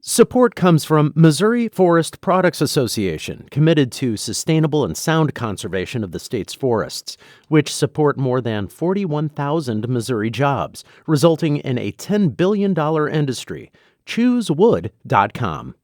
Support comes from Missouri Forest Products Association, committed to sustainable and sound conservation of the state's forests, which support more than 41,000 Missouri jobs, resulting in a $10 billion industry. ChooseWood.com.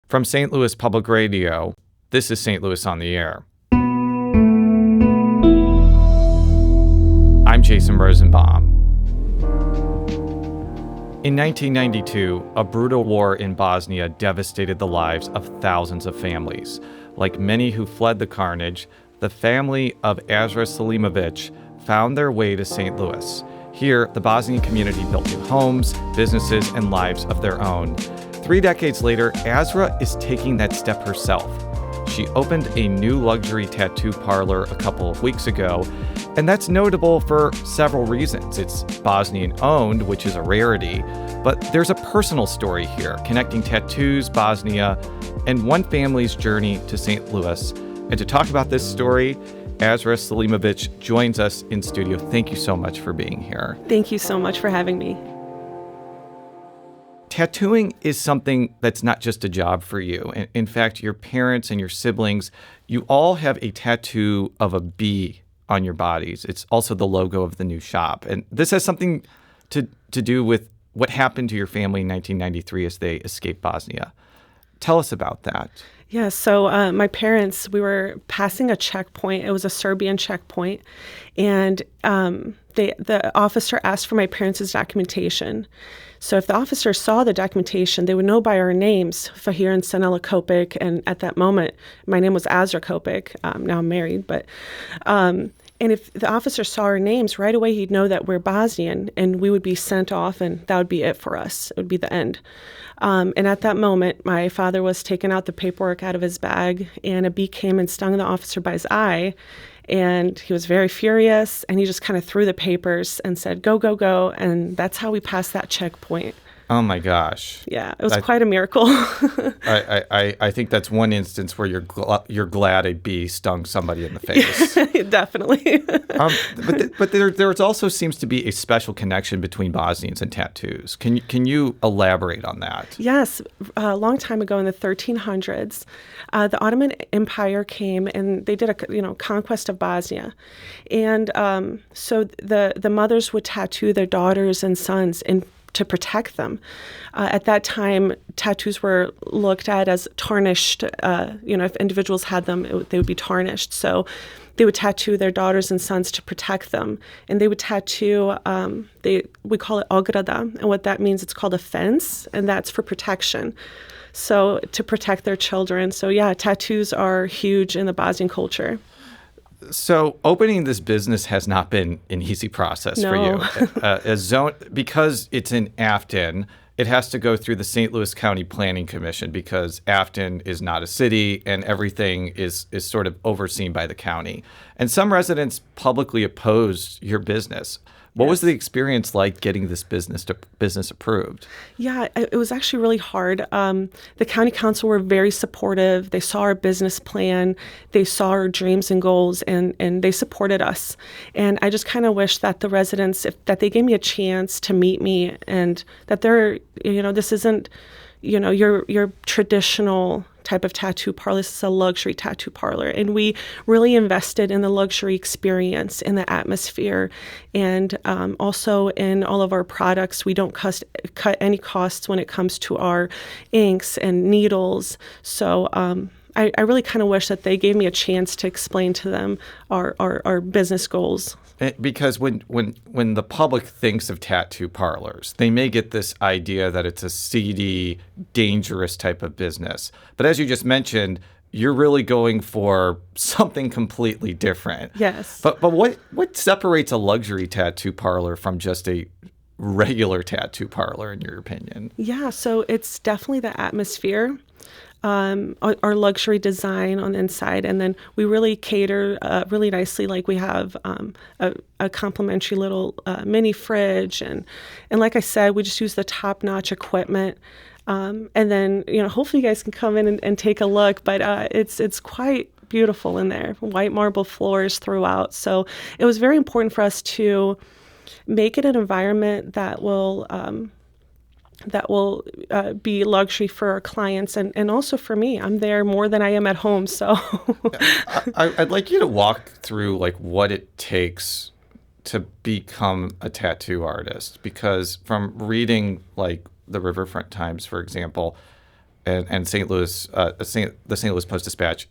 From St. Louis Public Radio, this is St. Louis on the Air. I'm Jason Rosenbaum. In 1992, a brutal war in Bosnia devastated the lives of thousands of families. Like many who fled the carnage, the family of Azra Selimovic found their way to St. Louis. Here, the Bosnian community built new homes, businesses, and lives of their own. 3 decades later, Azra is taking that step herself. She opened a new luxury tattoo parlor a couple of weeks ago, and that's notable for several reasons. It's Bosnian-owned, which is a rarity, but there's a personal story here connecting tattoos, Bosnia, and one family's journey to St. Louis. And to talk about this story, Azra Selimovic joins us in studio. Thank you so much for being here. Thank you so much for having me. Tattooing is something that's not just a job for you. In fact, your parents and your siblings, you all have a tattoo of a bee on your bodies. It's also the logo of the new shop. And this has something to do with what happened to your family in 1993 as they escaped Bosnia. Tell us about that. Yeah, so my parents, we were passing a checkpoint. It was a Serbian checkpoint. And the officer asked for my parents' documentation. So if the officer saw the documentation, they would know by our names, Fahir and Sanela Kopik. And at that moment, my name was Azra Kopik. Now I'm married. But and if the officer saw our names, right away he'd know that we're Bosnian, and we would be sent off, and that would be it for us. It would be the end. And at that moment, my father was taking out the paperwork out of his bag, and a bee came and stung the officer by his eye. And he was very furious, and he just kind of threw the papers and said, go, go, go. And that's how we passed that checkpoint. Oh, my gosh. Yeah, it was quite a miracle. I think that's one instance where you're glad a bee stung somebody in the face. Definitely. But there also seems to be a special connection between Bosnians and tattoos. Can you elaborate on that? Yes. A long time ago in the 1300s, the Ottoman Empire came and they did a conquest of Bosnia. And so the mothers would tattoo their daughters and sons to protect them. At that time, tattoos were looked at as tarnished. If individuals had them, they would be tarnished. So they would tattoo their daughters and sons to protect them. And they would tattoo, we call it ograda. And what that means, it's called a fence, and that's for protection. So to protect their children. So yeah, tattoos are huge in the Bosnian culture. So opening this business has not been an easy process for you. Because it's in Afton, it has to go through the St. Louis County Planning Commission because Afton is not a city and everything is sort of overseen by the county. And some residents publicly opposed your business. What was the experience like getting this business approved? Yeah, it was actually really hard. The county council were very supportive. They saw our business plan. They saw our dreams and goals, and they supported us. And I just kind of wish that the residents, that they gave me a chance to meet me, and that this isn't, your traditional type of tattoo parlor. This is a luxury tattoo parlor. And we really invested in the luxury experience, in the atmosphere, and also in all of our products. We don't cut any costs when it comes to our inks and needles. So I really kind of wish that they gave me a chance to explain to them our business goals. Because when the public thinks of tattoo parlors, they may get this idea that it's a seedy, dangerous type of business. But as you just mentioned, you're really going for something completely different. Yes. But what separates a luxury tattoo parlor from just a regular tattoo parlor, in your opinion? Yeah, so it's definitely the atmosphere. Our luxury design on the inside, and then we really cater really nicely. Like we have a complimentary little mini fridge, and like I said, we just use the top-notch equipment. And then hopefully you guys can come in and take a look. But it's quite beautiful in there. White marble floors throughout. So it was very important for us to make it an environment that will that will be luxury for our clients and also for me. I'm there more than I am at home. So I'd like you to walk through like what it takes to become a tattoo artist, because from reading like the Riverfront Times, for example, and St. Louis, the St. Louis Post-Dispatch,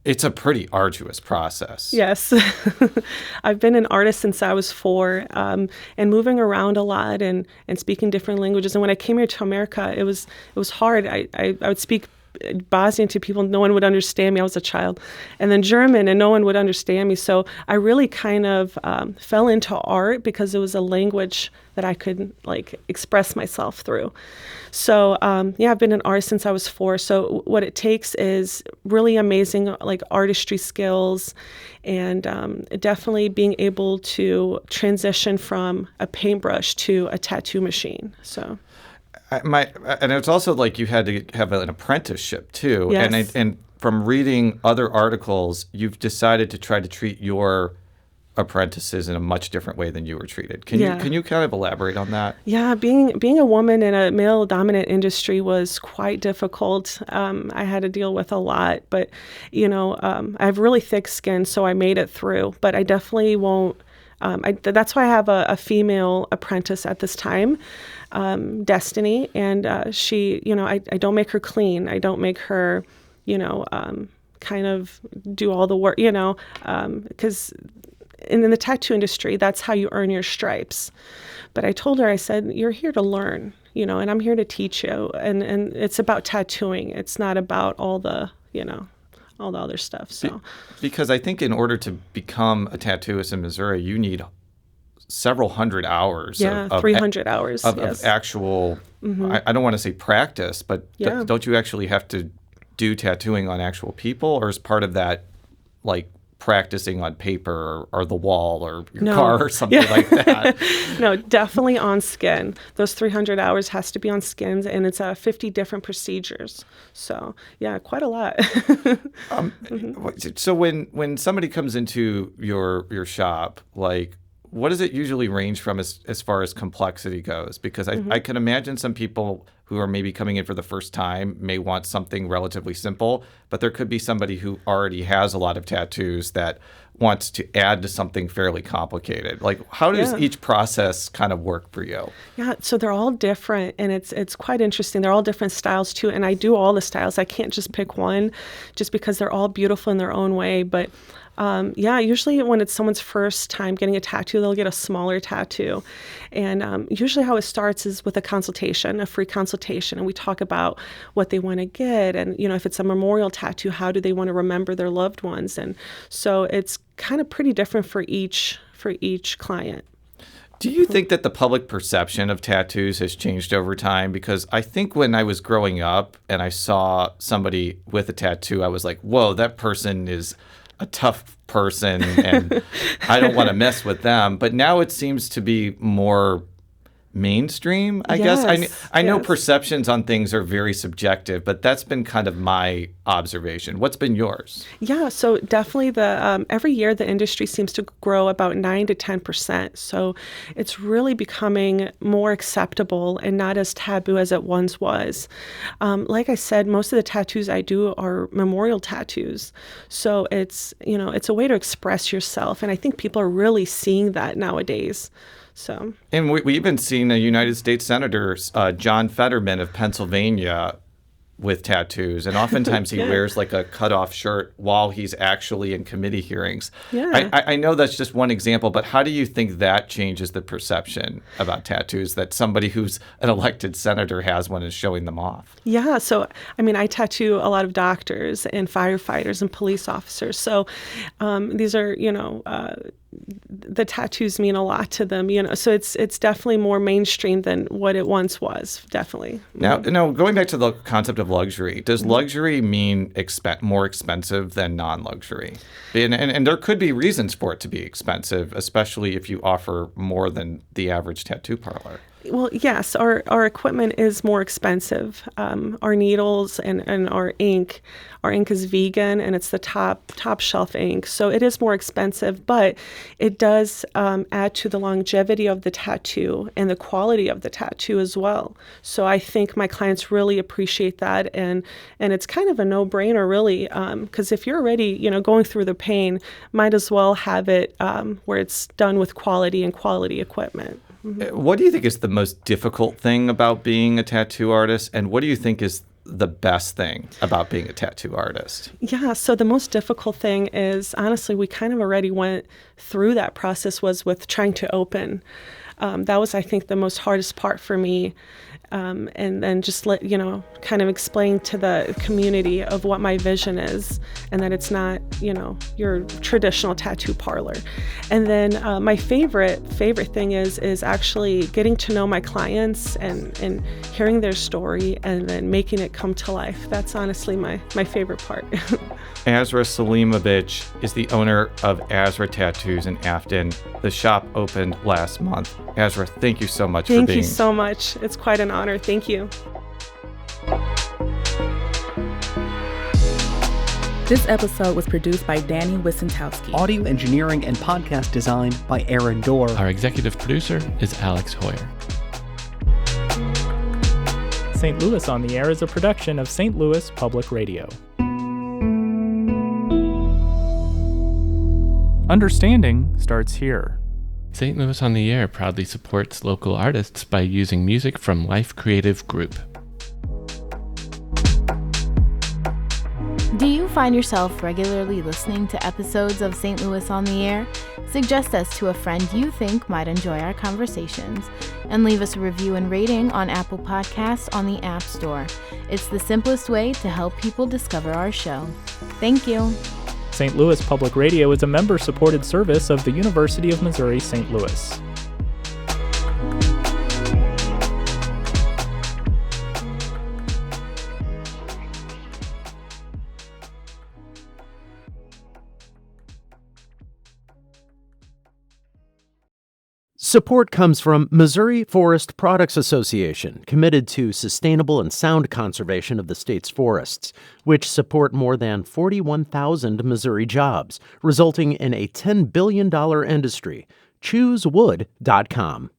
it's a pretty arduous process. yes, I've been an artist since I was 4, and moving around a lot and speaking different languages. And when I came here to America, it was hard. I would speak Bosnian to people, no one would understand me. I was a child. And then German, and no one would understand me. So I really kind of fell into art because it was a language that I could like express myself through. So I've been an artist since I was 4. So what it takes is really amazing like artistry skills, and definitely being able to transition from a paintbrush to a tattoo machine. So. And it's also like you had to have an apprenticeship too. Yes. And from reading other articles, you've decided to try to treat your apprentices in a much different way than you were treated. Can you kind of elaborate on that? Yeah, being a woman in a male-dominant industry was quite difficult. I had to deal with a lot, but I have really thick skin, so I made it through. But I definitely won't. That's why I have a female apprentice at this time, Destiny, and she, I don't make her clean. I don't make her, kind of do all the work, because in the tattoo industry, that's how you earn your stripes. But I told her, I said, you're here to learn, and I'm here to teach you. And it's about tattooing. It's not about all the, all the other stuff. So, because I think in order to become a tattooist in Missouri, you need several hundred hours. Yeah, 300 hours of actual. Mm-hmm. I don't want to say practice, but don't you actually have to do tattooing on actual people, or is part of that like practicing on paper or the wall or your car or something like that? No, definitely on skin. Those 300 hours has to be on skins, and it's 50 different procedures. So yeah, quite a lot. So when somebody comes into your shop, like, what does it usually range from as far as complexity goes? Because I can imagine some people who are maybe coming in for the first time may want something relatively simple, but there could be somebody who already has a lot of tattoos that wants to add to something fairly complicated. Like, how does each process kind of work for you? Yeah, so they're all different, and it's quite interesting. They're all different styles too, and I do all the styles. I can't just pick one just because they're all beautiful in their own way, but usually when it's someone's first time getting a tattoo, they'll get a smaller tattoo. And usually how it starts is with a consultation, a free consultation. And we talk about what they want to get. And, if it's a memorial tattoo, how do they want to remember their loved ones? And so it's kind of pretty different for each client. Do you think that the public perception of tattoos has changed over time? Because I think when I was growing up and I saw somebody with a tattoo, I was like, whoa, that person is a tough person and I don't want to mess with them. But now it seems to be more mainstream, I guess. I know perceptions on things are very subjective, but that's been kind of my observation. What's been yours? Yeah, so definitely the every year the industry seems to grow about 9 to 10%. So it's really becoming more acceptable and not as taboo as it once was. Like I said, most of the tattoos I do are memorial tattoos. So it's a way to express yourself, and I think people are really seeing that nowadays. So, and we even seen a United States Senator, John Fetterman of Pennsylvania, with tattoos, and oftentimes he wears like a cutoff shirt while he's actually in committee hearings. Yeah. I know that's just one example, but how do you think that changes the perception about tattoos, that somebody who's an elected senator has one and is showing them off? Yeah, so I tattoo a lot of doctors and firefighters and police officers. So these are, the tattoos mean a lot to them, so it's definitely more mainstream than what it once was, definitely. Now, going back to the concept of luxury, does luxury mean more expensive than non-luxury? And there could be reasons for it to be expensive, especially if you offer more than the average tattoo parlor. Well, yes, our equipment is more expensive. Our needles and our ink. Our ink is vegan and it's the top shelf ink, so it is more expensive. But it does add to the longevity of the tattoo and the quality of the tattoo as well. So I think my clients really appreciate that, and it's kind of a no-brainer, really, because if you're already going through the pain, might as well have it where it's done with quality and quality equipment. What do you think is the most difficult thing about being a tattoo artist, and what do you think is the best thing about being a tattoo artist? Yeah, so the most difficult thing is, honestly, we kind of already went through that process, was with trying to open. That was, I think, the most hardest part for me. And then just kind of explain to the community of what my vision is, and that it's not, your traditional tattoo parlor. And then my favorite thing is actually getting to know my clients and hearing their story and then making it come to life. That's honestly my favorite part. Azra Selimovic is the owner of Azra Tattoos in Afton. The shop opened last month. Azra, thank you so much for being... Thank you so much. It's quite an honor. Thank you. This episode was produced by Danny Wissentowski. Audio engineering and podcast design by Aaron Dorr. Our executive producer is Alex Hoyer. St. Louis on the Air is a production of St. Louis Public Radio. Understanding starts here. St. Louis on the Air proudly supports local artists by using music from Life Creative Group. Do you find yourself regularly listening to episodes of St. Louis on the Air? Suggest us to a friend you think might enjoy our conversations, and leave us a review and rating on Apple Podcasts on the App Store. It's the simplest way to help people discover our show. Thank you. St. Louis Public Radio is a member-supported service of the University of Missouri St. Louis. Support comes from Missouri Forest Products Association, committed to sustainable and sound conservation of the state's forests, which support more than 41,000 Missouri jobs, resulting in a $10 billion industry. ChooseWood.com.